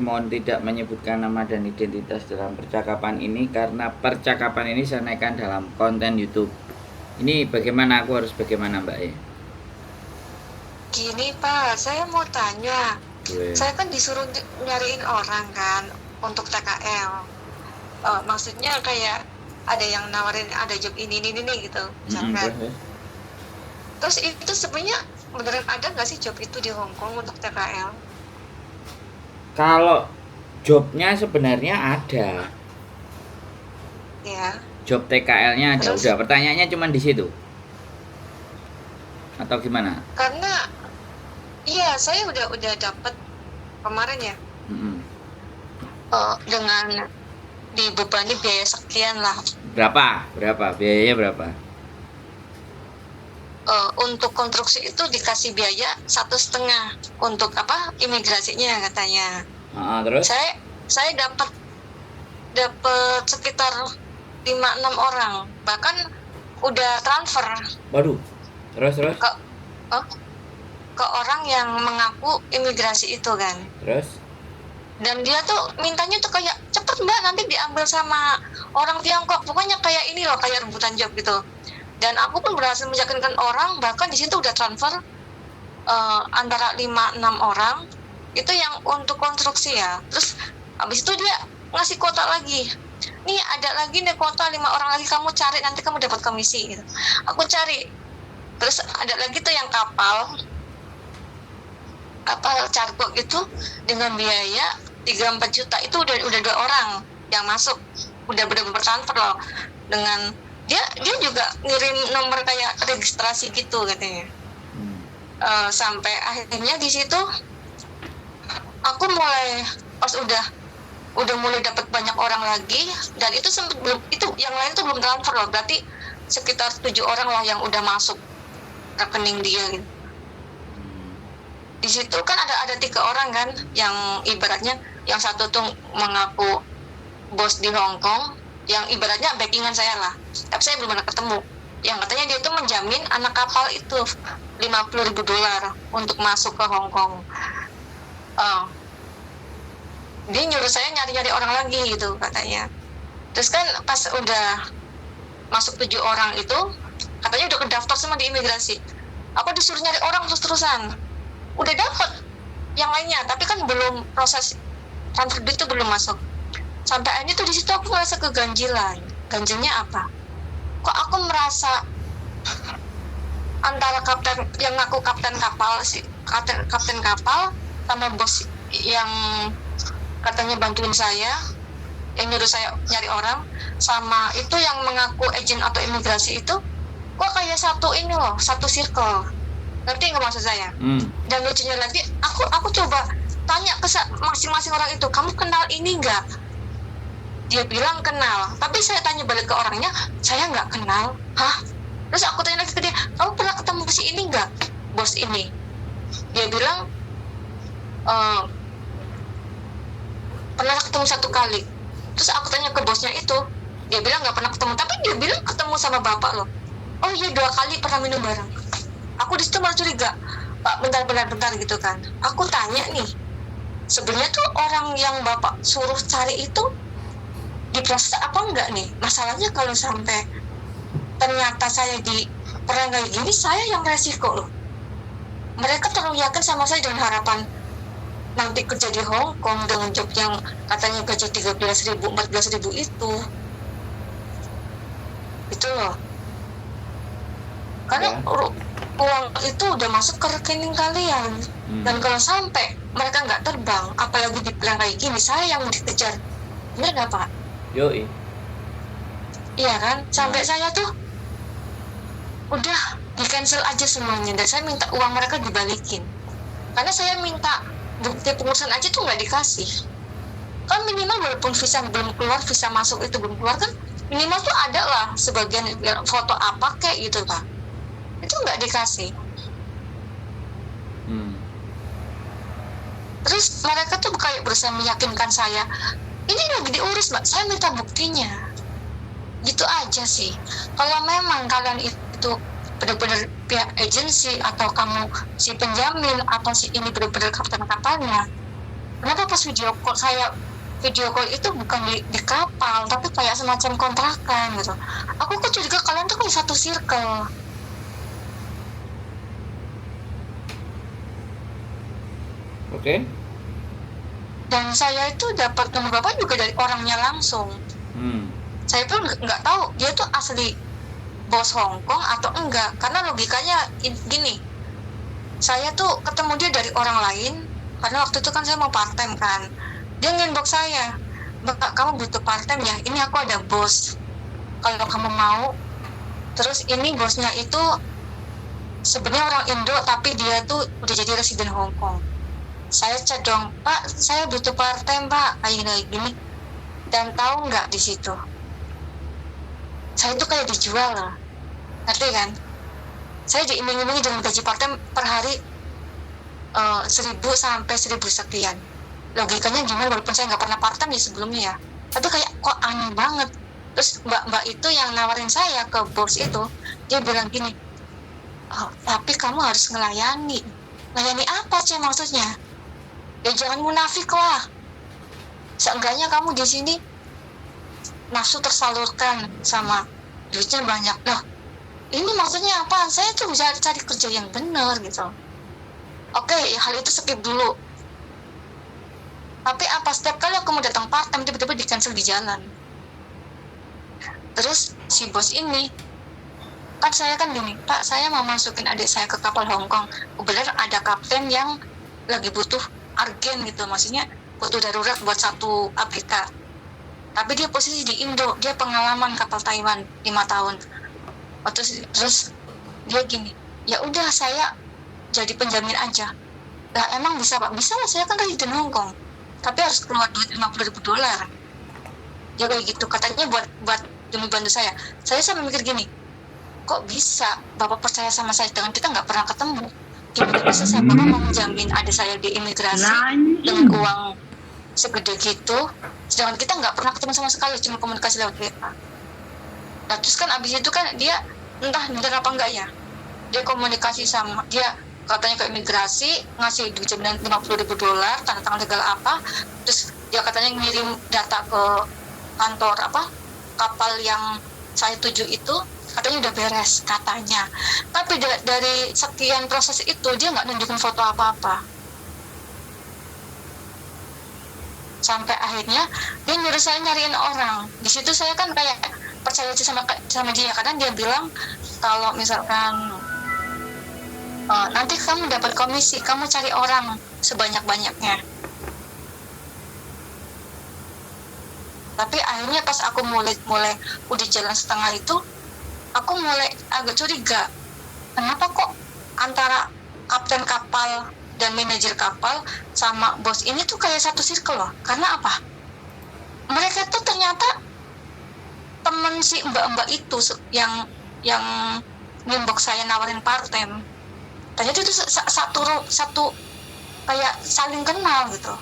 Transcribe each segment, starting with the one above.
mohon tidak menyebutkan nama dan identitas dalam percakapan ini karena percakapan ini saya naikkan dalam konten YouTube. Ini bagaimana, aku harus bagaimana Mbak E? Gini Pak, saya mau tanya. Boleh. Saya kan disuruh nyariin orang kan untuk TKL. Maksudnya kayak ada yang nawarin ada job ini gitu, misalkan. Terus itu sebenarnya beneran ada nggak sih job itu di Hong Kong untuk TKL? Kalau jobnya sebenarnya ada. Ya. Job TKL-nya ada. Terus? Udah, pertanyaannya cuma di situ. Atau gimana? Karena iya, saya udah dapat kemarin ya. Dengan dibebani biaya sekian lah. Berapa? Biayanya berapa? Untuk konstruksi itu dikasih biaya 1,5 untuk apa? Imigrasinya katanya. Terus? Saya dapat sekitar 5-6 orang, bahkan udah transfer. Waduh. Terus? Ke orang yang mengaku imigrasi itu kan. Terus? Dan dia tuh mintanya tuh kayak cepet Mbak, nanti diambil sama orang Tiongkok. Pokoknya kayak ini loh, kayak rebutan job gitu. Dan aku pun berhasil meyakinkan orang, bahkan di situ udah transfer antara 5-6 orang itu yang untuk konstruksi ya. Terus habis itu dia ngasih kuota lagi. Nih ada lagi nih kuota 5 orang lagi, kamu cari nanti kamu dapat komisi gitu. Aku cari. Terus ada lagi tuh yang kapal cargo itu dengan biaya 3-4 juta itu udah 2 orang yang masuk, udah benar-benar transfer loh. Dengan dia juga ngirim nomor kayak registrasi gitu katanya. Sampai akhirnya di situ aku mulai pas udah mulai dapat banyak orang lagi, dan itu sempat belum, itu yang lain tuh belum transfer loh, berarti sekitar 7 orang lah yang udah masuk rekening dia gitu. Di situ kan ada 3 orang kan, yang ibaratnya yang satu tuh mengaku bos di Hong Kong, yang ibaratnya backingan saya lah, tapi saya belum pernah ketemu. Yang katanya dia tuh menjamin anak kapal itu $50,000 untuk masuk ke Hong Kong. Dia nyuruh saya nyari orang lagi gitu katanya. Terus kan pas udah masuk 7 orang itu, katanya udah kedaftar sama di imigrasi. Aku disuruh nyari orang terus-terusan. Udah dapat yang lainnya, tapi kan belum proses transfer duit itu belum masuk. Sampai akhirnya tuh di situ aku merasa keganjilan. Ganjilnya apa? Kok aku merasa antara kapten yang ngaku kapten kapal sama bos yang katanya bantuin saya, yang nyuruh saya nyari orang, sama itu yang mengaku agent atau imigrasi itu, kok kayak satu circle. Ngerti nggak maksud saya? Dan lucunya lagi, aku coba tanya ke masing-masing orang itu, kamu kenal ini nggak? Dia bilang kenal, tapi saya tanya balik ke orangnya, saya nggak kenal. Hah? Terus aku tanya lagi ke dia, kamu pernah ketemu si ini nggak? Bos ini. Dia bilang pernah ketemu 1 kali. Terus aku tanya ke bosnya itu, dia bilang nggak pernah ketemu, tapi dia bilang ketemu sama bapak loh. Oh iya, 2 kali pernah minum bareng. Aku di situ malah curiga, Pak, bentar gitu kan. Aku tanya nih, sebenarnya tuh orang yang bapak suruh cari itu diproses apa enggak nih? Masalahnya kalau sampai ternyata saya pernah kayak gini, saya yang resiko loh. Mereka terlalu yakin sama saya dengan harapan nanti kerja di Hong Kong dengan job yang katanya gaji 13.000, 14.000 itu loh. Karena uang itu udah masuk ke rekening kalian. Dan kalau sampai mereka nggak terbang, apalagi dibilang kayak gini, saya yang dikejar. Bener nggak Pak? Yoi. Iya kan? Sampai saya tuh udah di cancel aja semuanya, dan saya minta uang mereka dibalikin. Karena saya minta bukti pengurusan aja tuh nggak dikasih. Kan minimal walaupun visa belum keluar, visa masuk itu belum keluar, kan minimal tuh ada lah sebagian foto apa kayak gitu Pak. Itu nggak dikasih. Terus mereka tuh kayak berusaha meyakinkan saya, ini lagi diurus Mbak, saya minta buktinya. Gitu aja sih. Kalau memang kalian itu benar-benar pihak agensi, atau kamu si penjamin, atau si ini benar-benar kapten kapalnya, Kenapa pas video call itu bukan di kapal, tapi kayak semacam kontrakan gitu. Aku kok curiga kalian tuh kayak satu circle. Oke. Dan saya itu dapat nomor bapak juga dari orangnya langsung. Saya pun nggak tahu dia tuh asli bos Hongkong atau enggak, karena logikanya gini, saya tuh ketemu dia dari orang lain, karena waktu itu kan saya mau part time kan, dia nginbox saya, "Mbak, kamu butuh part time ya, ini aku ada bos, kalau kamu mau." Terus ini bosnya itu sebenarnya orang Indo, tapi dia tuh udah jadi residen Hongkong. Saya chat dong, "Pak, saya butuh part time Pak," kayak gini. Dan tahu nggak, di situ saya tuh kayak dijual lah, ngerti kan? Saya diiming-imingi dengan gaji part time per hari 1.000 sampai 1.000 sekian. Logikanya gimana, walaupun saya nggak pernah part time ya sebelumnya ya, tapi kayak kok aneh banget. Terus mbak itu yang nawarin saya ke bos itu, dia bilang gini, "Oh, tapi kamu harus ngelayani." Ngelayani apa sih maksudnya? Ya jangan munafik lah, seenggaknya kamu di sini nafsu tersalurkan sama duitnya banyak. Loh, ini maksudnya apa? Saya tuh bisa cari kerja yang benar gitu. Oke, hal itu skip dulu. Tapi apa, setiap kali aku mau datang part time tiba-tiba di cancel di jalan. Terus si bos ini, kan saya kan gini, "Pak, saya mau masukin adik saya ke kapal Hongkong. Kebetulan ada kapten yang lagi butuh argen gitu, maksudnya butuh darurat buat satu ABK. Tapi dia posisi di Indo, dia pengalaman kapal Taiwan 5 tahun. Terus dia gini, "Ya udah, saya jadi penjamin aja." Lah, emang bisa Pak? Bisa lah, saya kan residen Hongkong, tapi harus keluar duit $50.000. Dia kayak gitu, katanya buat demi bantu saya. Saya sampai mikir gini, kok bisa Bapak percaya sama saya dengan kita nggak pernah ketemu? Gimana bisa saya Bapak mau menjamin adik saya di imigrasi dengan uang segede gitu, sedangkan kita nggak pernah ketemu sama sekali, cuma komunikasi lewat WA. Nah terus kan abis itu kan dia entah bener apa enggak ya, dia komunikasi sama dia, katanya ke imigrasi ngasih duit jaminan $50.000, tanda tangan legal apa, terus dia katanya ngirim data ke kantor kapal yang saya tuju itu, katanya udah beres katanya. Tapi dari sekian proses itu dia nggak nunjukin foto apa-apa. Sampai akhirnya dia nyuruh saya nyariin orang. Di situ saya kan kayak percaya aja sama dia, karena dia bilang kalau misalkan nanti kamu dapat komisi, kamu cari orang sebanyak-banyaknya. Tapi akhirnya pas aku mulai udah jalan setengah itu, aku mulai agak curiga, kenapa kok antara kapten kapal dan manajer kapal sama bos ini tuh kayak satu circle loh. Karena apa? Mereka tuh ternyata temen si mbak-mbak itu yang inbox saya nawarin part time. Ternyata itu satu kayak saling kenal gitu.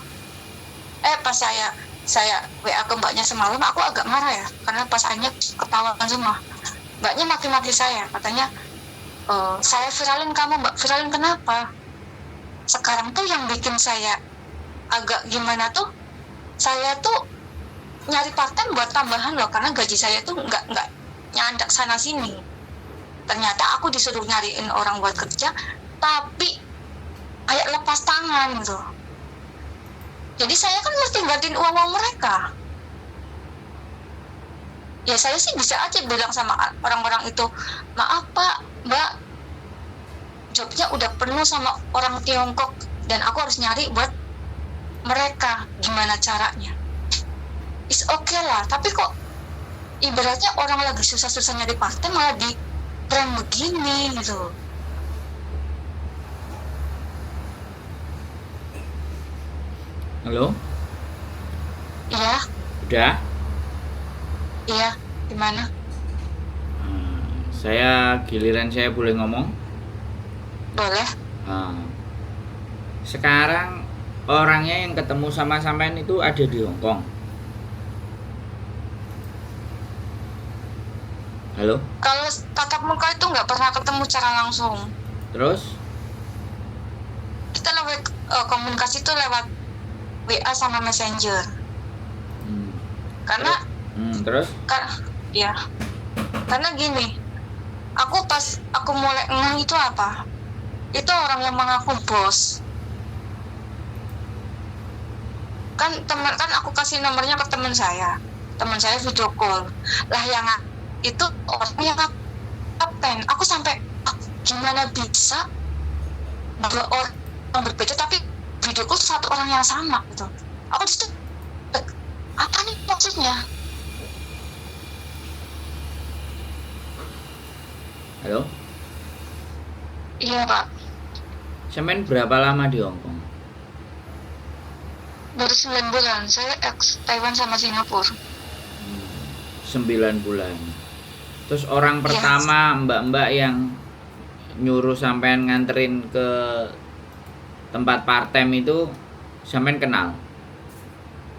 Pas saya WA ke mbaknya semalam, aku agak marah ya, karena pas akhirnya ketahuan semua. Mbaknya maki-maki saya, katanya, "Saya viralin kamu Mbak." Viralin kenapa? Sekarang tuh yang bikin saya agak gimana tuh, saya tuh nyari part time buat tambahan loh, karena gaji saya tuh nggak nyandak sana sini. Ternyata aku disuruh nyariin orang buat kerja, tapi kayak lepas tangan gitu. Jadi saya kan mesti gantiin uang mereka. Ya saya sih bisa aja bilang sama orang-orang itu, "Maaf Pak, Mbak, jobnya udah penuh sama orang Tiongkok dan aku harus nyari buat mereka, gimana caranya?" Is okay lah, tapi kok ibaratnya orang lagi susah-susah nyari part time malah di tren begini gitu. Halo? Iya. Udah? Iya, gimana? Giliran saya boleh ngomong? Boleh. Sekarang orangnya yang ketemu sama sampean itu ada di Hongkong. Halo? Kalau tatap muka itu nggak pernah ketemu secara langsung. Terus? Kita lewat komunikasi itu lewat WA sama Messenger. Hmm. Karena Terus? Ya, karena gini, pas aku mulai ngeh itu apa? Itu orang yang mengaku bos. Kan aku kasih nomornya ke teman saya video call lah, yang itu orang yang kapten. Aku sampai gimana bisa dua orang yang berbeda tapi video call satu orang yang sama gitu. Aku disitu apa nih maksudnya? Halo? Iya Pak, Semen berapa lama di Hong Kong? baru 9 bulan. Saya ex Taiwan sama Singapura. 9 bulan. Terus orang pertama mbak-mbak yang nyuruh sampean nganterin ke tempat part time itu sampean kenal?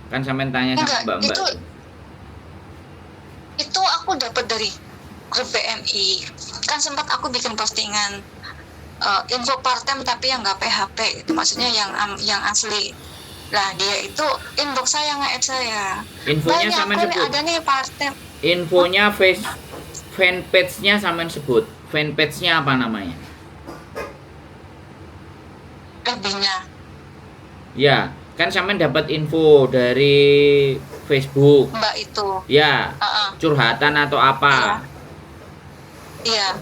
Kan sampean tanya sama mbak-mbak itu aku dapat dari grup BMI. Kan sempat aku bikin postingan info part time tapi yang nggak PHP, itu maksudnya yang asli. Lah dia itu inbox saya, nge-add saya. Infonya sampean sebut. Ada nih part time. Infonya fanpage-nya sampean sebut. Fanpage-nya apa namanya? Lebihnya. Ya, kan sampean dapat info dari Facebook. Mbak itu. Ya. Curhatan atau apa? Iya.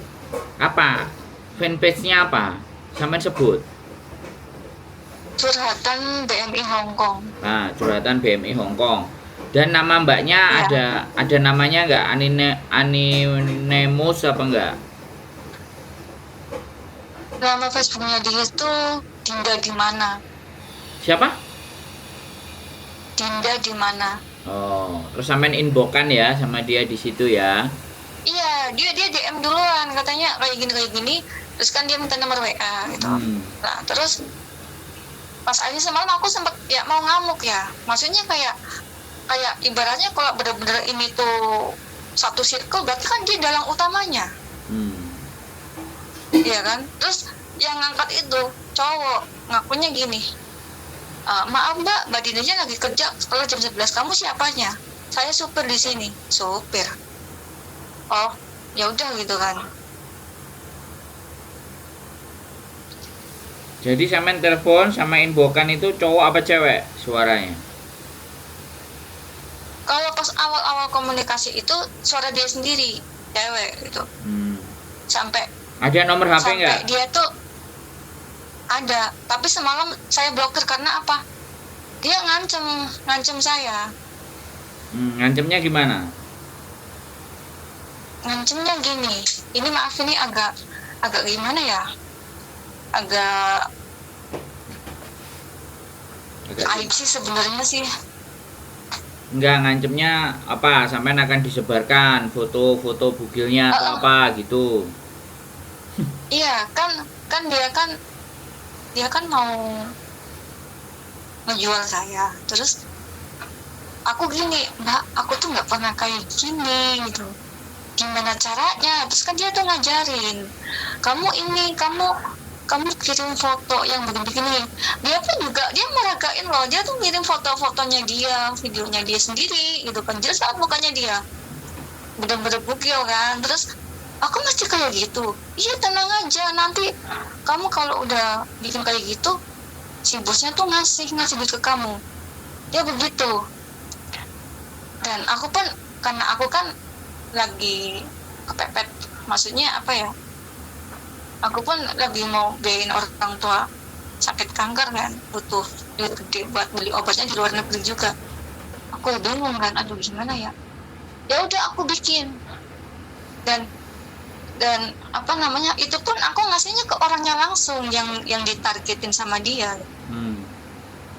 Apa? Fanpage-nya apa? Sampean sebut. Curhatan BMI Hong Kong. Nah, curhatan BMI Hong Kong. Dan nama mbaknya ada namanya nggak? Animemus apa enggak? Nama Facebooknya dia itu Dinda di mana? Siapa? Dinda di mana? Oh, terus sampean inbokan ya sama dia di situ ya? Iya, dia DM duluan, katanya kayak gini. Terus kan dia minta nomor WA gitu. Nah, terus pas aja semalam aku sempat ya mau ngamuk ya. Maksudnya kayak ibaratnya kalau bener-bener ini tuh satu circle, berarti kan dia dalang utamanya. Iya kan? Terus yang ngangkat itu cowok, ngakunya gini. Maaf Mbak Dinanya lagi kerja setelah jam 11. Kamu siapanya? Saya supir di sini. Supir. Oh, ya udah gitu kan. Jadi sampean telepon sama inbokan itu cowok apa cewek suaranya? Kalau pas awal-awal komunikasi itu suara dia sendiri, cewek gitu. Sampai ada nomor HP nggak? Dia tuh ada, tapi semalam saya blokir karena apa? Dia ngancem saya. Ngancemnya gimana? Ngancemnya gini. Ini maaf, ini agak gimana ya? Agak aib sih sebenarnya sih. Enggak, ngancemnya apa? Sampean akan disebarkan foto-foto bugilnya atau apa gitu. Iya, kan dia kan mau ngejual saya. Terus aku gini, Mbak, aku tuh nggak pernah kayak gini gitu. Gimana caranya? Terus kan dia tuh ngajarin, kamu kirim foto yang begini. Dia pun juga dia meragain loh. Dia tuh ngirim foto-fotonya dia, videonya dia sendiri gitu kan. Jelas banget mukanya dia. Bener-bener bugil kan. Terus aku mesti kayak gitu. Iya, tenang aja, nanti kamu kalau udah bikin kayak gitu, si bosnya tuh ngasih duit ke kamu. Dia begitu. Dan aku pun, karena aku kan lagi kepepet, maksudnya apa ya, aku pun lagi mau biayain orang tua sakit kanker kan, butuh duit gede buat beli obatnya di luar negeri juga. Aku bingung kan, aduh gimana ya. Ya udah aku bikin. Dan apa namanya, itu pun aku ngasihnya ke orangnya langsung yang ditargetin sama dia.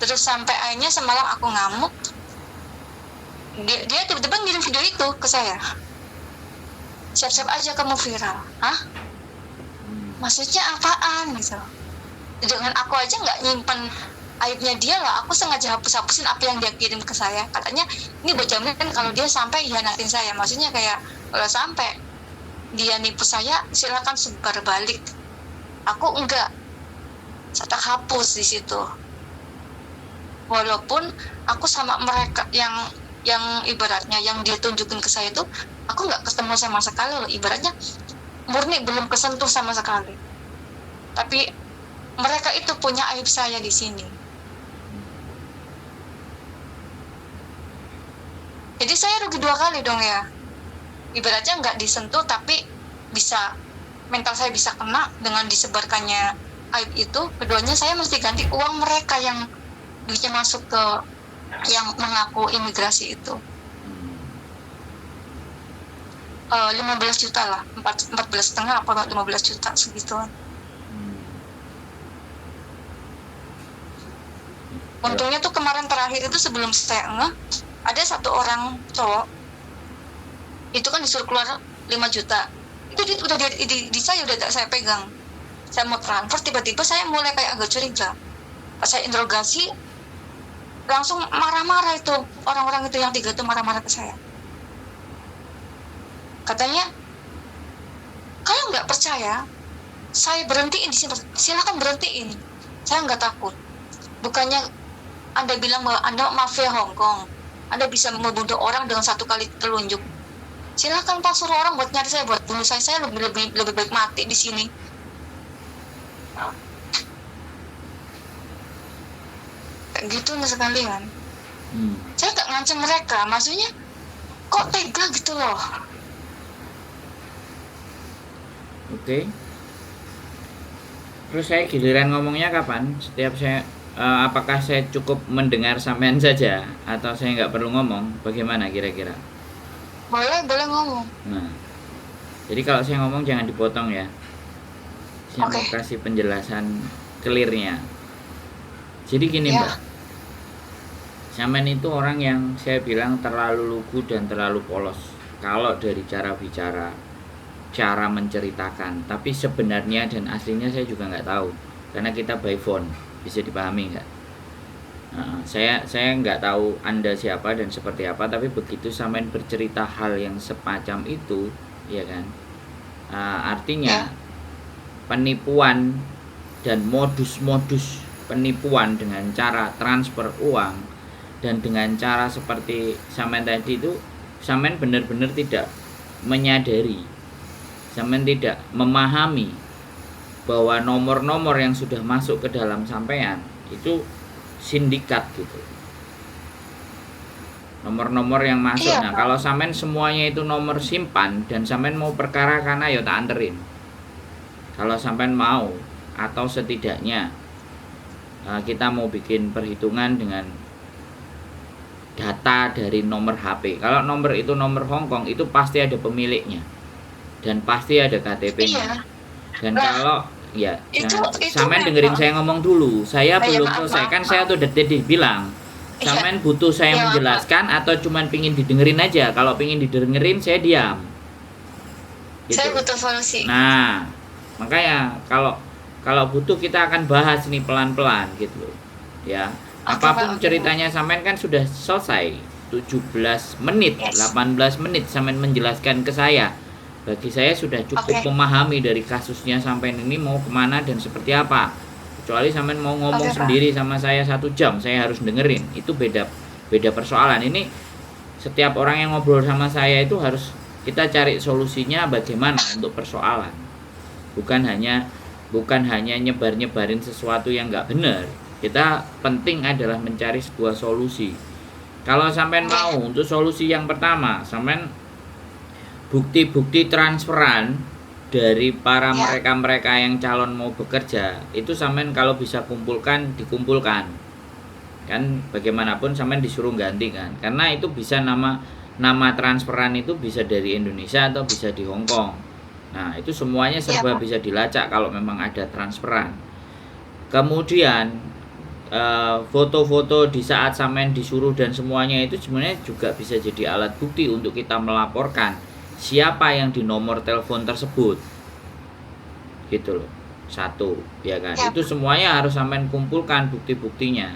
Terus sampai akhirnya semalam aku ngamuk, dia tiba-tiba ngirim video itu ke saya. Siap-siap aja kamu viral. Hah? Maksudnya apaan gitu? Dengan aku aja nggak nyimpen aibnya dia lah, aku sengaja hapus-hapusin apa yang dia kirim ke saya. Katanya ini buat jaminan kalau dia sampai hianatin saya. Maksudnya kayak kalau sampai dia nipu saya, silakan sebar balik. Aku enggak, saya hapus di situ. walaupun aku sama mereka yang ibaratnya yang dia tunjukin ke saya itu aku nggak ketemu sama sekali loh, ibaratnya murni belum kesentuh sama sekali, tapi mereka itu punya aib saya di sini. Jadi saya rugi 2 kali dong ya, ibaratnya nggak disentuh tapi bisa mental saya bisa kena dengan disebarkannya aib itu. Keduanya saya mesti ganti uang mereka yang bisa masuk ke yang mengaku imigrasi itu. 15 juta lah, 14,5 apa 15 juta segituan. Untungnya tuh kemarin terakhir itu sebelum saya ada satu orang cowok itu kan disuruh keluar 5 juta. Itu udah di saya udah saya pegang. Saya mau transfer, tiba-tiba saya mulai kayak agak curiga. Pas saya interogasi langsung marah-marah itu orang-orang itu yang 3 itu marah-marah ke saya. Katanya, kalau nggak percaya, saya berhentiin di sini. Silakan berhentiin. Saya nggak takut. Bukannya Anda bilang bahwa Anda mafia Hong Kong, Anda bisa membunuh orang dengan 1 kali telunjuk. Silakan Pak, suruh orang buat nyari saya, buat bunuh saya. Saya lebih baik mati di sini. Kayak gitu nih sekalian. Saya nggak ngancam mereka, maksudnya kok tega gitu loh. Oke. Terus saya giliran ngomongnya kapan? Setiap saya apakah saya cukup mendengar sampean saja atau saya nggak perlu ngomong? Bagaimana kira-kira? Boleh ngomong. Nah, jadi kalau saya ngomong jangan dipotong ya. Saya mau Oke. kasih penjelasan clear-nya. Jadi gini Ya. Mbak, sampean itu orang yang saya bilang terlalu lugu dan terlalu polos. Kalau dari cara bicara, cara menceritakan, tapi sebenarnya dan aslinya saya juga nggak tahu, karena kita by phone, bisa dipahami nggak? Nah, saya nggak tahu Anda siapa dan seperti apa, tapi begitu sampean bercerita hal yang semacam itu, ya kan? Artinya penipuan dan modus-modus penipuan dengan cara transfer uang dan dengan cara seperti sampean tadi itu, sampean benar-benar tidak menyadari, sampean tidak memahami bahwa nomor-nomor yang sudah masuk ke dalam sampean itu sindikat gitu. Nomor-nomor yang masuk. Iya, Nah, Pak. kalau sampean semuanya itu nomor simpan dan sampean mau perkara karena ya tak anterin. Kalau sampean mau atau setidaknya kita mau bikin perhitungan dengan data dari nomor HP. Kalau nomor itu nomor Hongkong itu pasti ada pemiliknya dan pasti ada KTP-nya. Iya. Dan Nah, kalau ya, itu sampean memang. dengerin saya ngomong dulu. Saya belum maaf, selesai maaf, kan, saya tuh tadi bilang. Iya. Sampean butuh saya Iya, menjelaskan atau cuman pingin didengerin aja? Kalau pingin didengerin saya diam. Gitu. Saya butuh solusi. Nah, makanya kalau butuh kita akan bahas ini pelan-pelan gitu. Ya. Oke, Apapun Pak. ceritanya sampean kan sudah selesai. 17 menit, Yes. 18 menit sampean menjelaskan ke saya. Bagi saya sudah cukup Oke. memahami dari kasusnya sampean ini mau kemana dan seperti apa. Kecuali sampean mau ngomong Oke, Pak. sendiri sama saya 1 jam, saya harus dengerin. Itu beda persoalan. Ini setiap orang yang ngobrol sama saya itu harus kita cari solusinya bagaimana untuk persoalan. Bukan hanya nyebar-nyebarin sesuatu yang nggak benar. Kita penting adalah mencari sebuah solusi. Kalau sampean mau untuk solusi yang pertama, sampean bukti-bukti transferan dari para mereka-mereka yang calon mau bekerja itu sampean kalau bisa dikumpulkan kan, bagaimanapun sampean disuruh ganti kan, karena itu bisa nama transferan itu bisa dari Indonesia atau bisa di Hong Kong. Nah itu semuanya serba bisa dilacak kalau memang ada transferan. Kemudian foto-foto di saat sampean disuruh dan semuanya itu sebenarnya juga bisa jadi alat bukti untuk kita melaporkan siapa yang di nomor telepon tersebut, gitu loh. 1, ya kan? Itu semuanya harus sampean kumpulkan bukti-buktinya,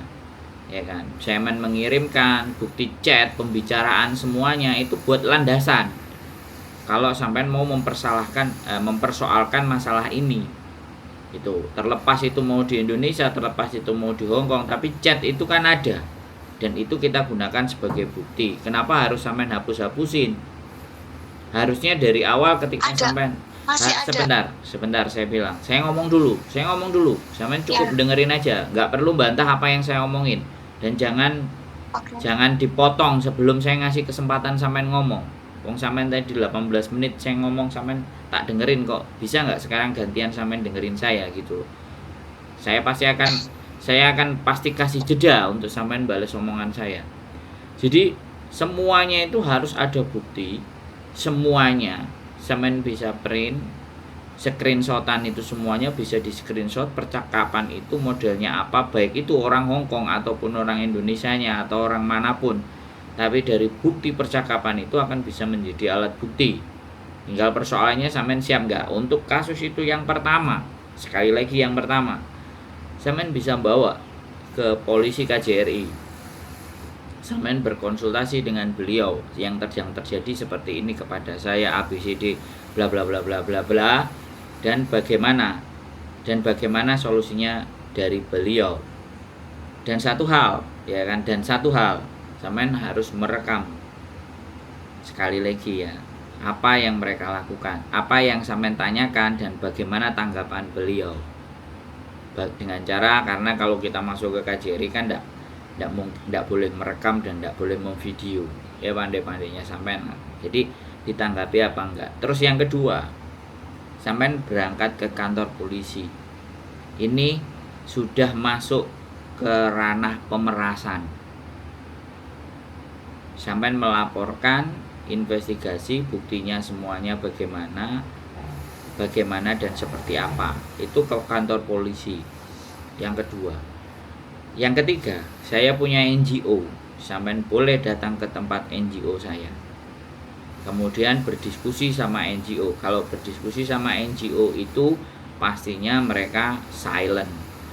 ya kan? Sampean mengirimkan bukti chat, pembicaraan, semuanya itu buat landasan. Kalau sampean mau mempersoalkan masalah ini, Itu terlepas itu mau di Indonesia, terlepas itu mau di Hong Kong, tapi chat itu kan ada, dan itu kita gunakan sebagai bukti. Kenapa harus sampean hapus-hapusin? Harusnya dari awal ketika Ada, sampean masih ada. sebentar saya bilang, saya ngomong dulu, sampean cukup Ya, dengerin aja, nggak perlu bantah apa yang saya omongin, dan oke. jangan dipotong sebelum saya ngasih kesempatan sampean ngomong. Wong sampean tadi 18 menit saya ngomong, sampean tak dengerin kok. Bisa nggak sekarang gantian sampean dengerin saya gitu loh. Saya akan pasti kasih jeda untuk sampean balas omongan saya. Jadi semuanya itu harus ada bukti. Semuanya sampean bisa print, screenshotan itu semuanya bisa di screenshot, percakapan itu modelnya apa, baik itu orang Hong Kong ataupun orang Indonesianya atau orang manapun. Tapi dari bukti percakapan itu akan bisa menjadi alat bukti. Tinggal persoalannya sampean siap nggak untuk kasus itu yang pertama. Sekali lagi yang pertama, sampean bisa bawa ke polisi KJRI. Sampean berkonsultasi dengan beliau yang terjadi seperti ini kepada saya ABCD bla bla bla bla bla bla, dan bagaimana solusinya dari beliau. Dan satu hal sampean harus merekam sekali lagi ya, apa yang mereka lakukan, apa yang sampean tanyakan, dan bagaimana tanggapan beliau. Dengan cara, karena kalau kita masuk ke KJRI kan tidak boleh merekam dan tidak boleh memvideo ya, pandai-pandainya sampean. Jadi ditanggapi apa enggak. Terus yang kedua, sampean berangkat ke kantor polisi, ini sudah masuk ke ranah pemerasan. Sampean melaporkan, investigasi, buktinya semuanya bagaimana dan seperti apa, itu ke kantor polisi. Yang kedua. Yang ketiga, saya punya NGO. Sampean boleh datang ke tempat NGO saya, kemudian berdiskusi sama NGO. Kalau berdiskusi sama NGO itu pastinya mereka silent,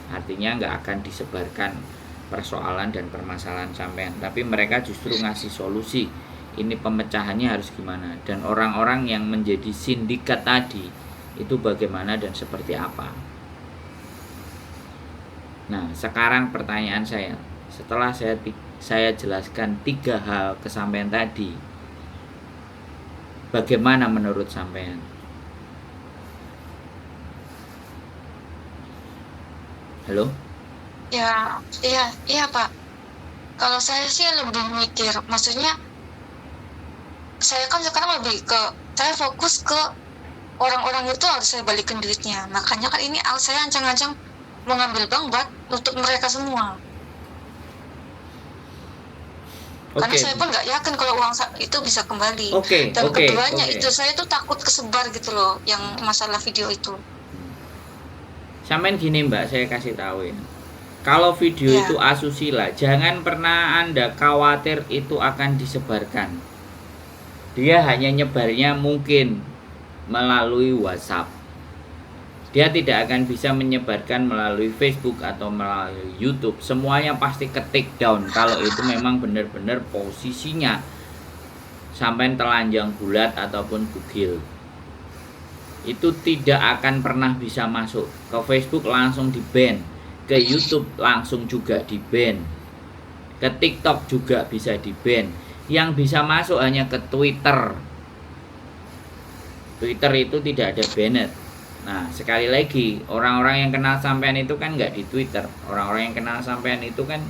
artinya nggak akan disebarkan persoalan dan permasalahan sampean, tapi mereka justru ngasih solusi, ini pemecahannya harus gimana, dan orang-orang yang menjadi sindikat tadi itu bagaimana dan seperti apa. Nah, sekarang pertanyaan saya, setelah saya jelaskan 3 hal ke sampean tadi, bagaimana menurut sampean? Halo? Ya, iya Pak. Kalau saya sih lebih mikir, maksudnya saya kan sekarang saya fokus ke orang-orang itu harus saya balikin duitnya. Makanya kan ini saya ancang-ancang mengambil bank buat nutup mereka semua. Karena saya pun nggak yakin kalau uang itu bisa kembali. Dan keduanya itu saya tuh takut kesebar gitu loh, yang masalah video itu. Sampean gini Mbak, saya kasih tahu ya. Kalau video itu asusila, jangan pernah Anda khawatir itu akan disebarkan. Dia hanya nyebarnya mungkin melalui WhatsApp. Dia tidak akan bisa menyebarkan melalui Facebook atau melalui YouTube. Semuanya pasti ke take down kalau itu memang benar-benar posisinya sampai telanjang bulat ataupun bugil. Itu tidak akan pernah bisa masuk. Ke Facebook langsung di-ban, ke YouTube langsung juga di-ban, ke TikTok juga bisa di-ban. Yang bisa masuk hanya ke Twitter. Twitter itu tidak ada banned. Nah, sekali lagi, orang-orang yang kenal sampean itu kan nggak di Twitter. Orang-orang yang kenal sampean itu kan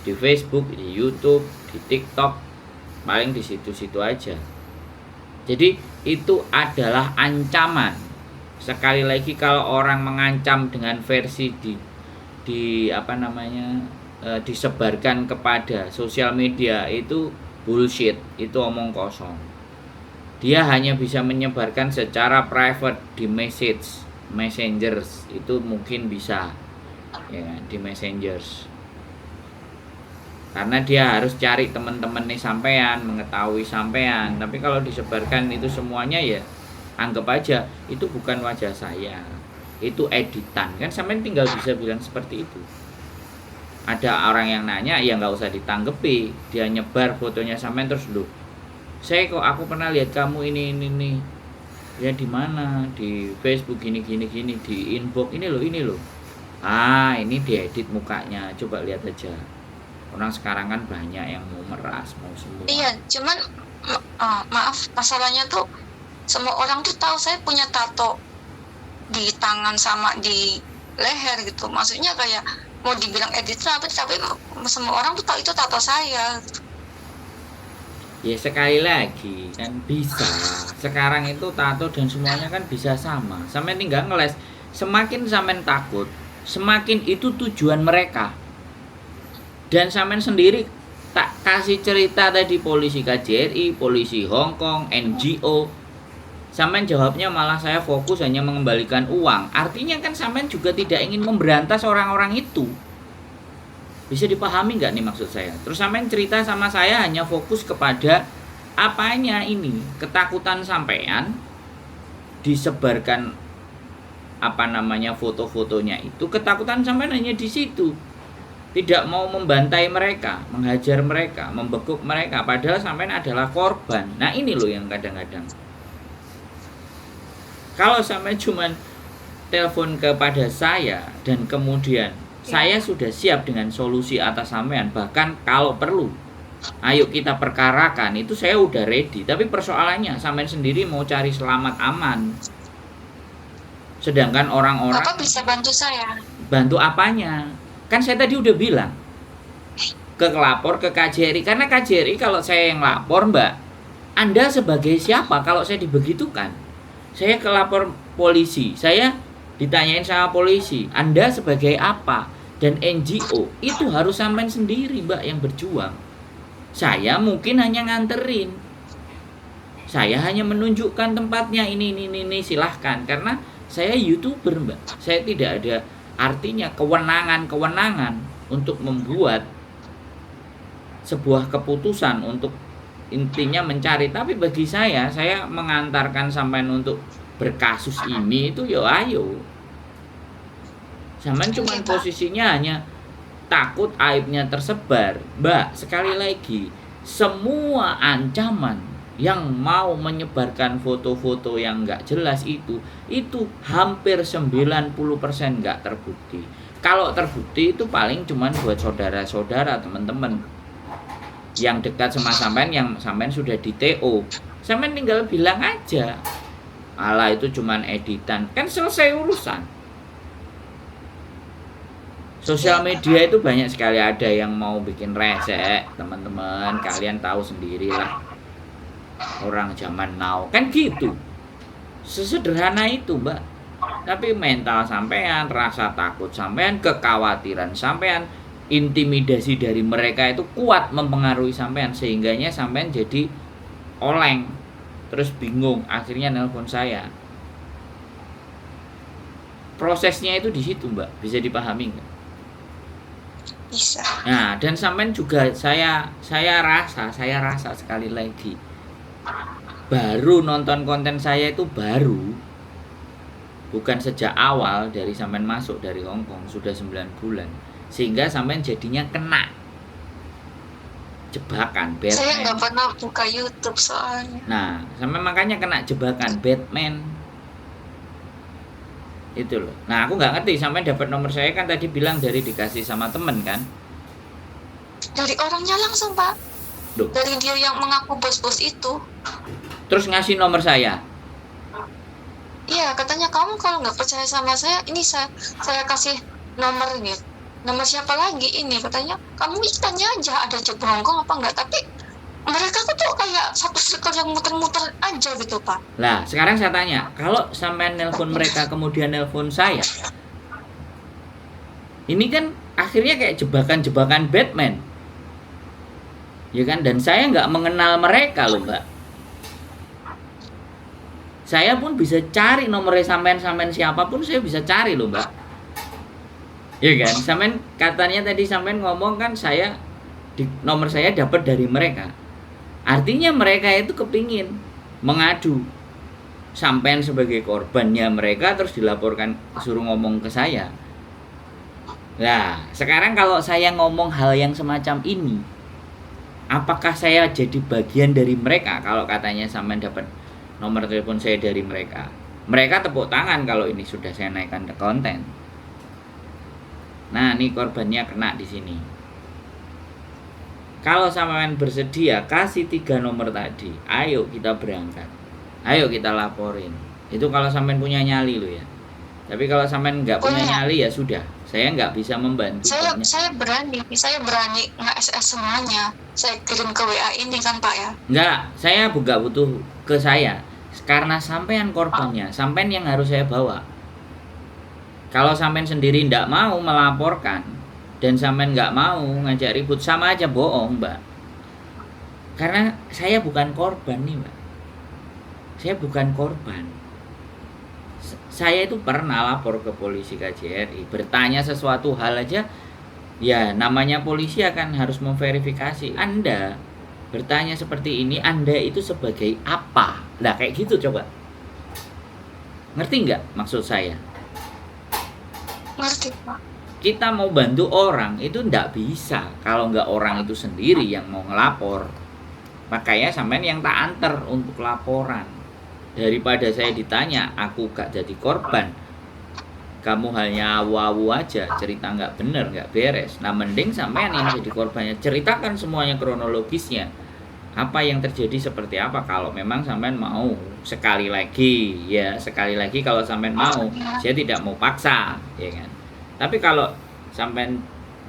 di Facebook, di YouTube, di TikTok, paling di situ-situ aja. Jadi itu adalah ancaman. Sekali lagi, kalau orang mengancam dengan versi disebarkan kepada sosial media, itu bullshit, itu omong kosong. Dia hanya bisa menyebarkan secara private di messengers, itu mungkin bisa ya, di messengers, karena dia harus cari teman-teman nih sampean, mengetahui sampean. Tapi kalau disebarkan itu semuanya, ya anggap aja itu bukan wajah saya, itu editan, kan sampean tinggal bisa bilang seperti itu. Ada orang yang nanya, ya nggak usah ditanggepi, dia nyebar fotonya sampean terus, loh, aku pernah lihat kamu ini. Ya di mana? Di Facebook gini gini gini, di inbox ini loh, ini loh. Ah, ini diedit mukanya. Coba lihat aja. Orang sekarang kan banyak yang mau meras, mau semua. Iya, cuman maaf, masalahnya tuh semua orang tuh tahu saya punya tato di tangan sama di leher gitu. Maksudnya kayak mau dibilang edit tapi semua orang tuh tahu itu tato saya. Ya sekali lagi kan bisa. Sekarang itu tato dan semuanya kan bisa sama. Sampai tinggal ngeles. Semakin sampean takut, semakin itu tujuan mereka. Dan sampean sendiri tak kasih cerita tadi polisi KJRI, polisi Hong Kong, NGO. Sampean jawabnya malah saya fokus hanya mengembalikan uang. Artinya kan sampean juga tidak ingin memberantas orang-orang itu. Bisa dipahami nggak nih maksud saya? Terus sampean cerita sama saya hanya fokus kepada apanya ini, ketakutan sampean disebarkan foto-fotonya itu, ketakutan sampean hanya di situ. Tidak mau membantai mereka, menghajar mereka, membekuk mereka, padahal sampean adalah korban. Nah, ini loh yang kadang-kadang. Kalau sampean cuman telepon kepada saya dan kemudian saya sudah siap dengan solusi atas sampean, bahkan kalau perlu ayo kita perkarakan, itu saya udah ready. Tapi persoalannya sampean sendiri mau cari selamat aman, sedangkan orang-orang Bapak bisa bantu saya. bantu apanya? Kan saya tadi udah bilang ke lapor ke KJRI, karena KJRI kalau saya yang lapor, Mbak, Anda sebagai siapa kalau saya dibegitukan? Saya ke lapor polisi, saya ditanyain sama polisi, Anda sebagai apa? Dan NGO itu harus sampean sendiri, Mbak, yang berjuang. Saya mungkin hanya nganterin, saya hanya menunjukkan tempatnya, ini silahkan. Karena saya YouTuber, Mbak, saya tidak ada artinya kewenangan untuk membuat sebuah keputusan untuk intinya mencari. Tapi bagi saya mengantarkan sampean untuk berkasus ini itu yo ayo. Sampean cuma posisinya hanya takut aibnya tersebar. Mbak, sekali lagi, semua ancaman yang mau menyebarkan foto-foto yang nggak jelas itu hampir 90% nggak terbukti. Kalau terbukti itu paling cuma buat saudara-saudara, teman-teman yang dekat sama sampean, yang sampean sudah di TO. Sampean tinggal bilang aja, alah itu cuma editan, kan selesai urusan. Sosial media itu banyak sekali ada yang mau bikin resek, teman-teman. Kalian tahu sendirilah. Orang zaman now kan gitu. Sesederhana itu, Mbak. Tapi mental sampean, rasa takut sampean, kekhawatiran sampean, intimidasi dari mereka itu kuat mempengaruhi sampean, sehingganya sampean jadi oleng. Terus bingung, akhirnya nelpon saya. Prosesnya itu di situ, Mbak. Bisa dipahami nggak? Bisa. Nah, dan sampean juga saya rasa sekali lagi, baru nonton konten saya itu baru, bukan sejak awal dari sampean masuk dari Hong Kong, sudah 9 bulan, sehingga sampean jadinya kena jebakan Batman. Saya nggak pernah buka YouTube soalnya. Nah, sampean makanya kena jebakan Batman itu loh. Nah, aku nggak ngerti sampean dapat nomor saya kan tadi bilang dari dikasih sama temen kan? Dari orangnya langsung, Pak. Loh. Dari dia yang mengaku bos-bos itu. Terus ngasih nomor saya. Iya, katanya kamu kalau nggak percaya sama saya, ini saya kasih nomor ini. Nomor siapa lagi ini? Katanya kamu tanya aja ada job Hongkong apa enggak. Tapi mereka tuh kayak satu circle yang muter-muter aja gitu, Pak. Lah, sekarang saya tanya, kalau sampean nelpon mereka kemudian nelpon saya, ini kan akhirnya kayak jebakan-jebakan Batman, ya kan? Dan saya nggak mengenal mereka loh, Mbak. Saya pun bisa cari nomornya sampean siapapun, saya bisa cari loh, Mbak. Ya kan? Sampean katanya tadi sampean ngomong kan nomor saya dapat dari mereka. Artinya mereka itu kepingin mengadu sampean sebagai korbannya mereka, terus dilaporkan, suruh ngomong ke saya. Nah, sekarang kalau saya ngomong hal yang semacam ini, apakah saya jadi bagian dari mereka? Kalau katanya sampean dapat nomor telepon saya dari mereka. Mereka tepuk tangan kalau ini sudah saya naikkan ke konten. Nah, ini korbannya kena di sini. Kalau sampean bersedia kasih 3 nomor tadi, ayo kita berangkat. Ayo kita laporin. Itu kalau sampean punya nyali lo ya. Tapi kalau sampean nggak punya nyali ya sudah, saya nggak bisa membantu. Saya berani nge-SS semuanya. Saya kirim ke WA ini kan Pak ya. Nggak, saya nggak butuh ke saya. Karena sampean korbannya, sampean yang harus saya bawa. Kalau sampean sendiri nggak mau melaporkan dan sampean nggak mau ngajak ribut, sama aja bohong, Mbak. Karena saya bukan korban nih, Mbak. Saya bukan korban. Saya itu pernah lapor ke polisi KJRI, bertanya sesuatu hal aja, ya namanya polisi akan harus memverifikasi. Anda bertanya seperti ini, Anda itu sebagai apa? Nah kayak gitu coba. Ngerti nggak maksud saya? Ngerti Pak. Kita mau bantu orang itu nggak bisa kalau nggak orang itu sendiri yang mau ngelapor. Makanya sampean yang tak anter untuk laporan. Daripada saya ditanya, aku gak jadi korban, kamu hanya awu-awu aja, cerita nggak bener, nggak beres. Nah mending sampean yang jadi korbannya, ceritakan semuanya kronologisnya. Apa yang terjadi seperti apa, kalau memang sampean mau. Sekali lagi kalau sampean mau, saya tidak mau paksa, ya kan. Tapi kalau sampean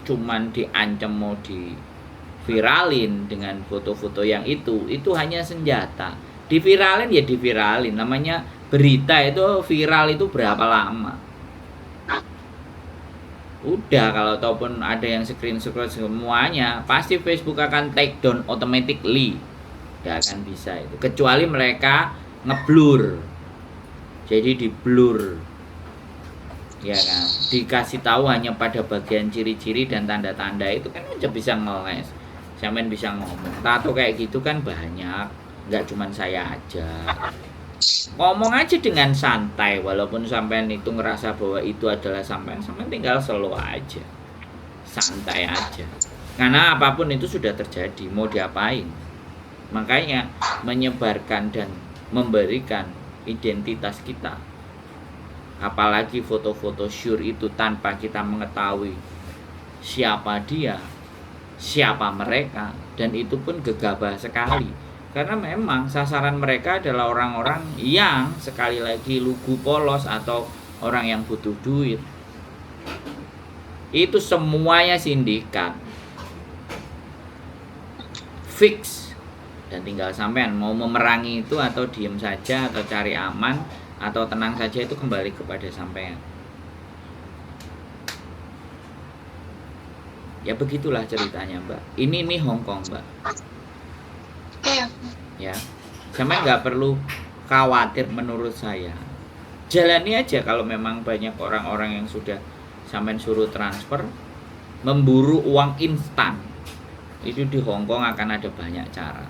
cuman diancam mau diviralin dengan foto-foto yang itu hanya senjata. Diviralin ya diviralin, namanya berita itu viral itu berapa lama? Udah, kalau ataupun ada yang screenshot semuanya, pasti Facebook akan take down automatically. Gak akan bisa itu, kecuali mereka ngeblur. Jadi di blur, ya kan, dikasih tahu hanya pada bagian ciri-ciri dan tanda-tanda itu kan aja bisa ngeles. Sampean bisa ngomong, tato kayak gitu kan banyak. Nggak cuma saya aja, ngomong aja dengan santai, walaupun sampean itu ngerasa bahwa itu adalah sampean tinggal slow aja, santai aja, karena apapun itu sudah terjadi, mau diapain. Makanya menyebarkan dan memberikan identitas kita, apalagi foto-foto syur itu tanpa kita mengetahui siapa dia, siapa mereka, dan itu pun gegabah sekali. Karena memang sasaran mereka adalah orang-orang yang sekali lagi lugu polos atau orang yang butuh duit. Itu semuanya sindikat. Fix. Dan tinggal sampean mau memerangi itu atau diem saja atau cari aman atau tenang saja, itu kembali kepada sampean. Ya begitulah ceritanya, Mbak. Ini Hongkong, Mbak. Iya. Ya, sampai nggak perlu khawatir menurut saya. Jalani aja. Kalau memang banyak orang-orang yang sudah sampean suruh transfer, memburu uang instan, itu di Hongkong akan ada banyak cara.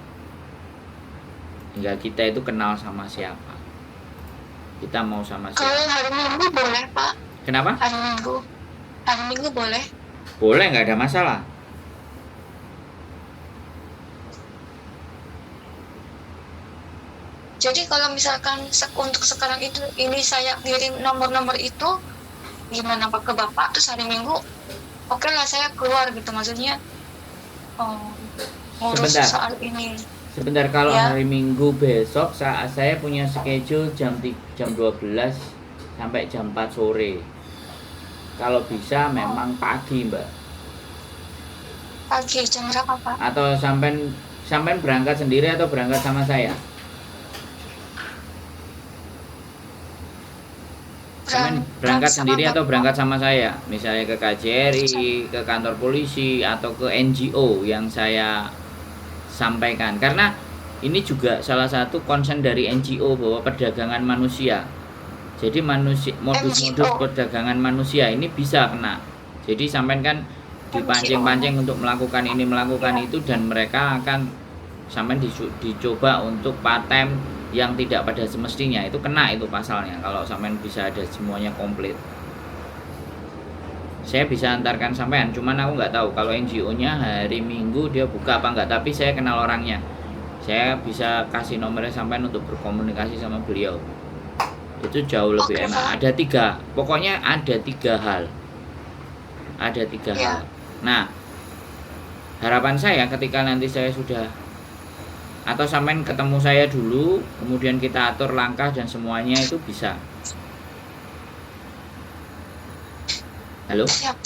Hingga kita itu kenal sama siapa, kita mau sama siapa. Kalau hari Minggu boleh Pak? Kenapa? Hari Minggu boleh? Boleh, nggak ada masalah. Jadi kalau misalkan untuk sekarang itu ini saya kirim nomor-nomor itu gimana Pak ke Bapak, terus hari Minggu oke lah saya keluar gitu, maksudnya ngurus soal ini. Sebentar, kalau ya. Hari Minggu besok saat saya punya schedule jam 12 sampai jam 4 sore. Kalau bisa memang pagi, Mbak. Pagi jam berapa Pak? Atau sampean berangkat sendiri atau berangkat sama saya? Berangkat sendiri atau berangkat sama saya, misalnya ke KJRI, ke kantor polisi, atau ke NGO yang saya sampaikan. Karena ini juga salah satu concern dari NGO bahwa perdagangan manusia. Jadi modus-modus perdagangan manusia ini bisa kena. Jadi sampean kan dipancing-pancing untuk melakukan ini melakukan itu, dan mereka akan sampean dicoba untuk paten yang tidak pada semestinya, itu kena itu pasalnya. Kalau sampean bisa ada semuanya komplit, saya bisa antarkan sampean. Cuman aku nggak tahu kalau NGO-nya hari Minggu dia buka apa enggak, tapi saya kenal orangnya. Saya bisa kasih nomornya sampean untuk berkomunikasi sama beliau. Itu jauh lebih Oke, enak. Pak. Ada 3, pokoknya ada 3 hal. Ada 3 Ya. hal. Nah, harapan saya ketika nanti saya sudah, atau sampean ketemu saya dulu, kemudian kita atur langkah dan semuanya itu bisa. Halo? Siap.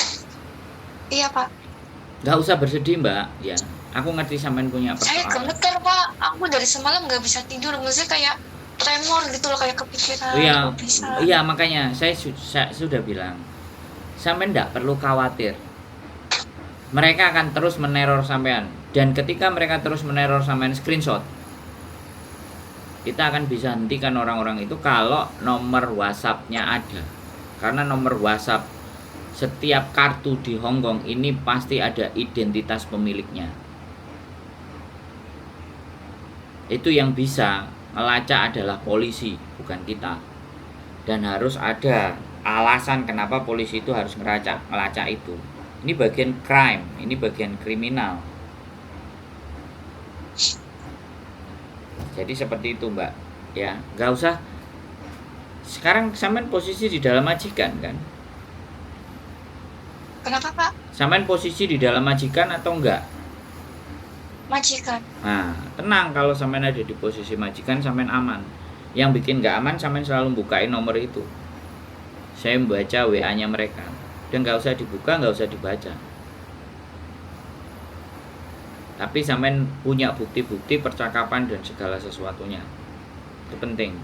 Iya, Pak. Nggak usah bersedih, Mbak. Ya, aku ngerti sampean punya Saya persoalan. gemeter, Pak. Aku dari semalam nggak bisa tidur. Maksudnya kayak tremor gitu loh, kayak kepikiran. Iya, Kok bisa? iya makanya saya sudah bilang, sampean nggak perlu khawatir. Mereka akan terus meneror sampean, dan ketika mereka terus meneror sampean, screenshot. Kita akan bisa hentikan orang-orang itu kalau nomor WhatsApp-nya ada. Karena nomor WhatsApp setiap kartu di Hongkong ini pasti ada identitas pemiliknya. Itu yang bisa melacak adalah polisi, bukan kita. Dan harus ada alasan kenapa polisi itu harus melacak itu. Ini bagian crime, ini bagian kriminal. Jadi seperti itu, Mbak. Ya, nggak usah. Sekarang sampean posisi di dalam majikan kan? Kenapa, Pak? Sampean posisi di dalam majikan atau enggak? Majikan. Nah, tenang, kalau sampean ada di posisi majikan, sampean aman. Yang bikin nggak aman, sampean selalu bukain nomor itu. Saya membaca WA-nya mereka. Dan nggak usah dibuka, nggak usah dibaca. Tapi sampean punya bukti-bukti percakapan dan segala sesuatunya. Itu penting.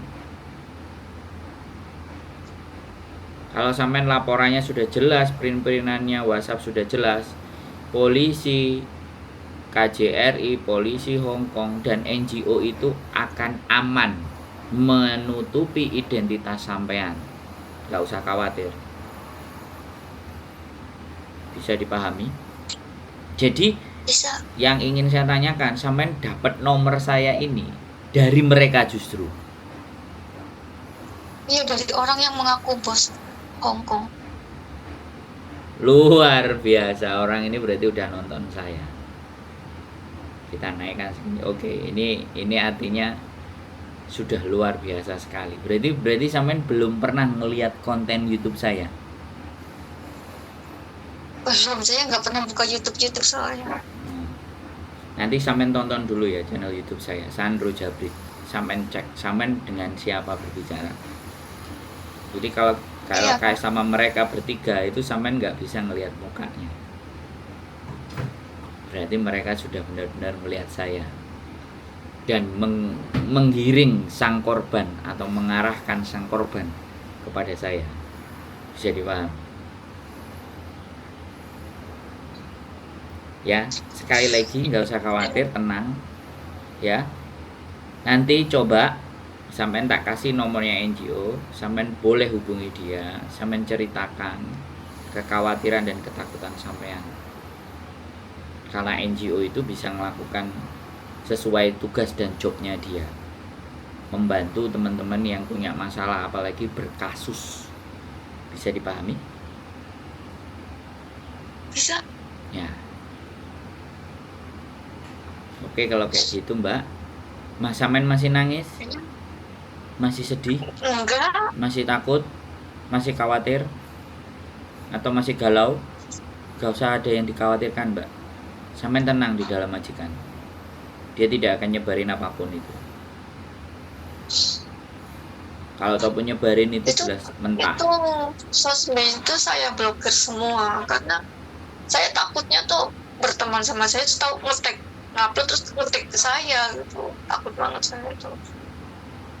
Kalau sampean laporannya sudah jelas, print-printannya WhatsApp sudah jelas, polisi, KJRI, polisi Hong Kong, dan NGO itu akan aman menutupi identitas sampean. Nggak usah khawatir. Bisa dipahami? Jadi Bisa. yang ingin saya tanyakan, sampean dapat nomor saya ini dari mereka justru. Iya, dari orang yang mengaku bos Hongkong. Luar biasa, orang ini berarti udah nonton saya. Kita naikkan segini. Oke, ini artinya sudah luar biasa sekali. Berarti sampean belum pernah ngelihat konten YouTube saya. Belum, saya nggak pernah buka YouTube soalnya. Nanti sampean tonton dulu ya channel YouTube saya, Sandro Jabrik. Sampean cek, sampean dengan siapa berbicara. Jadi kalau Iya, kayak sama mereka bertiga itu sampean nggak bisa ngelihat mukanya. Berarti mereka sudah benar-benar melihat saya dan menggiring sang korban atau mengarahkan sang korban kepada saya. Bisa dipahami? Ya, sekali lagi nggak usah khawatir, tenang ya. Nanti coba sampean tak kasih nomornya NGO, sampean boleh hubungi dia, sampean ceritakan kekhawatiran dan ketakutan sampean. Karena NGO itu bisa melakukan sesuai tugas dan jobnya dia, membantu teman-teman yang punya masalah, apalagi berkasus. Bisa dipahami? bisa. Ya. Oke, kalau kayak gitu, Mbak. Mas, sampean masih nangis? Masih sedih? Enggak. Masih takut? Masih khawatir? Atau masih galau? Gak usah ada yang dikhawatirkan, Mbak. Sampean tenang di dalam majikan. Dia tidak akan nyebarin apapun itu. Kalau ataupun nyebarin itu jelas mentah. Itu sosmed itu saya blokir semua karena saya takutnya tuh berteman sama saya terus tahu ngupload terus ngetik ke saya gitu. Takut banget saya itu.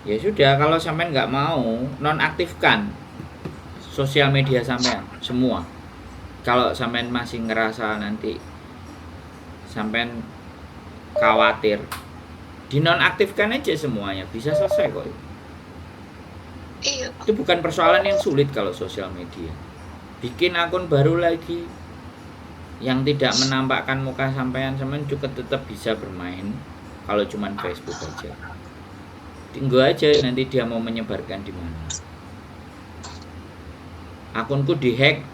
Ya sudah, kalau sampean nggak mau, nonaktifkan sosial media sampean semua. Kalau sampean masih ngerasa nanti sampean khawatir, dinonaktifkan aja semuanya, bisa selesai kok. Iya. Itu bukan persoalan yang sulit kalau sosial media. Bikin akun baru lagi yang tidak menampakkan muka sampean juga tetap bisa bermain kalau cuman Facebook aja. Tunggu aja nanti dia mau menyebarkan di mana. Akunku dihack,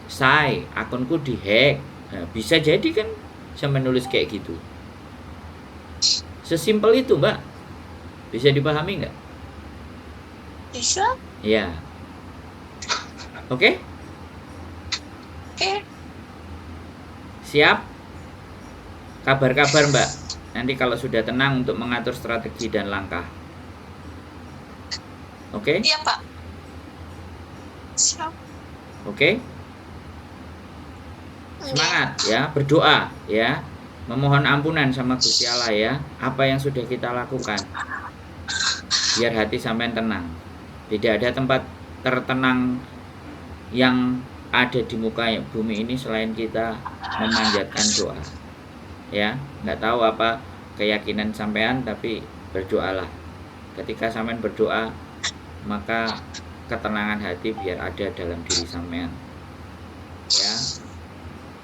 akunku dihack. Nah, bisa jadi kan sampai nulis kayak gitu. Sesimpel itu, Mbak. Bisa dipahami nggak? Bisa? Ya. Oke? Oke. Siap? Kabar-kabar, Mbak. Nanti kalau sudah tenang untuk mengatur strategi dan langkah. Oke? Iya, Pak. Siap. Oke? Semangat ya, berdoa ya. Memohon ampunan sama Gusti Allah ya. Apa yang sudah kita lakukan. Biar hati sampean tenang. Tidak ada tempat tertenang yang ada di muka bumi ini selain kita memanjatkan doa. Ya, nggak tahu apa keyakinan sampean, tapi berdoalah. Ketika sampean berdoa, maka ketenangan hati biar ada dalam diri sampean. Ya.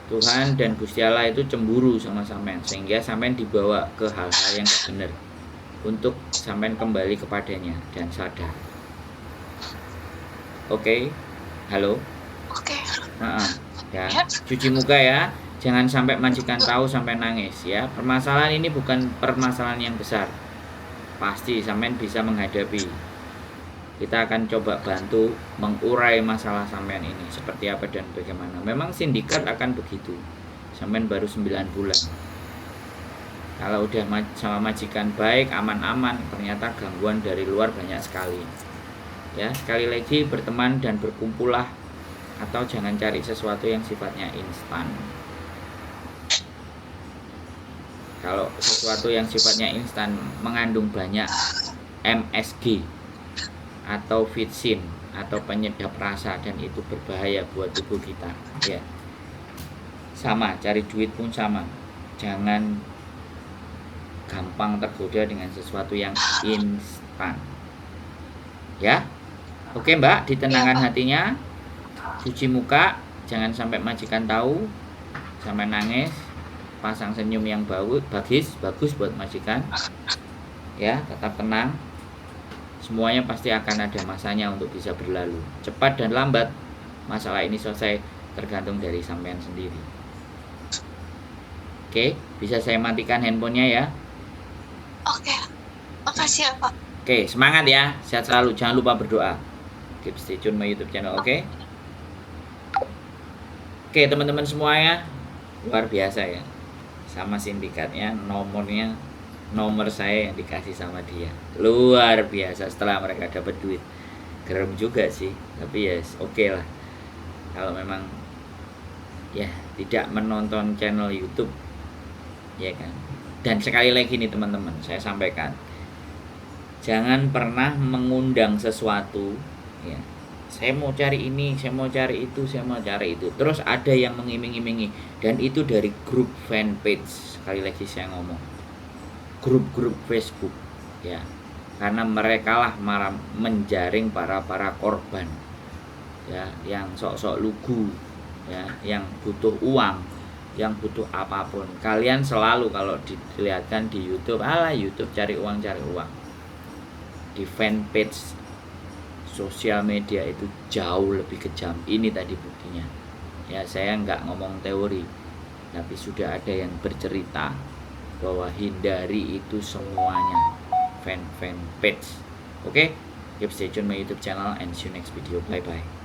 Tuhan dan Gusti Allah itu cemburu sama sampean, sehingga sampean dibawa ke hal-hal yang benar untuk sampean kembali kepadanya dan sadar. Oke? Halo? Oke. Ya, cuci muka ya. Jangan sampai majikan tahu sampai nangis ya. Permasalahan ini bukan permasalahan yang besar. Pasti sampean bisa menghadapi. Kita akan coba bantu mengurai masalah sampean ini seperti apa dan bagaimana. Memang sindikat akan begitu. Sampean baru 9 bulan. Kalau udah sama majikan baik, aman-aman, ternyata gangguan dari luar banyak sekali. Ya, sekali lagi berteman dan berkumpullah, atau jangan cari sesuatu yang sifatnya instan. Kalau sesuatu yang sifatnya instan mengandung banyak MSG atau vitsin atau penyedap rasa, dan itu berbahaya buat tubuh kita ya. Sama, cari duit pun sama. Jangan gampang tergoda dengan sesuatu yang instan ya. Oke, Mbak, ditenangkan hatinya, cuci muka, jangan sampai majikan tahu sampai nangis, pasang senyum yang bagus buat majikan ya. Tetap tenang. Semuanya pasti akan ada masanya untuk bisa berlalu. Cepat dan lambat masalah ini selesai tergantung dari sampean sendiri. Oke, bisa saya matikan handphonenya ya. Oke. Makasih ya, Pak. Oke, semangat ya. Sehat selalu. Jangan lupa berdoa. Keep stay tune my YouTube channel, oke? Oke, teman-teman semuanya, luar biasa ya. Sama sindikatnya, nomor saya yang dikasih sama dia, luar biasa. Setelah mereka dapat duit, gerem juga sih, tapi ya oke lah. Kalau memang ya tidak menonton channel YouTube ya kan. Dan sekali lagi nih teman-teman, saya sampaikan, jangan pernah mengundang sesuatu ya. Saya mau cari ini, saya mau cari itu, saya mau cari itu, terus ada yang mengiming-imingi, dan itu dari grup fanpage. Sekali lagi saya ngomong, grup-grup Facebook ya, karena mereka lah menjaring para korban ya, yang sok-sok lugu ya, yang butuh uang, yang butuh apapun. Kalian selalu kalau dilihatkan di YouTube, YouTube cari uang. Di fanpage sosial media itu jauh lebih kejam. Ini tadi buktinya ya. Saya nggak ngomong teori, tapi sudah ada yang bercerita bahwa hindari itu semuanya fan page. Oke, keep stay tune my YouTube channel and see you next video. Bye bye.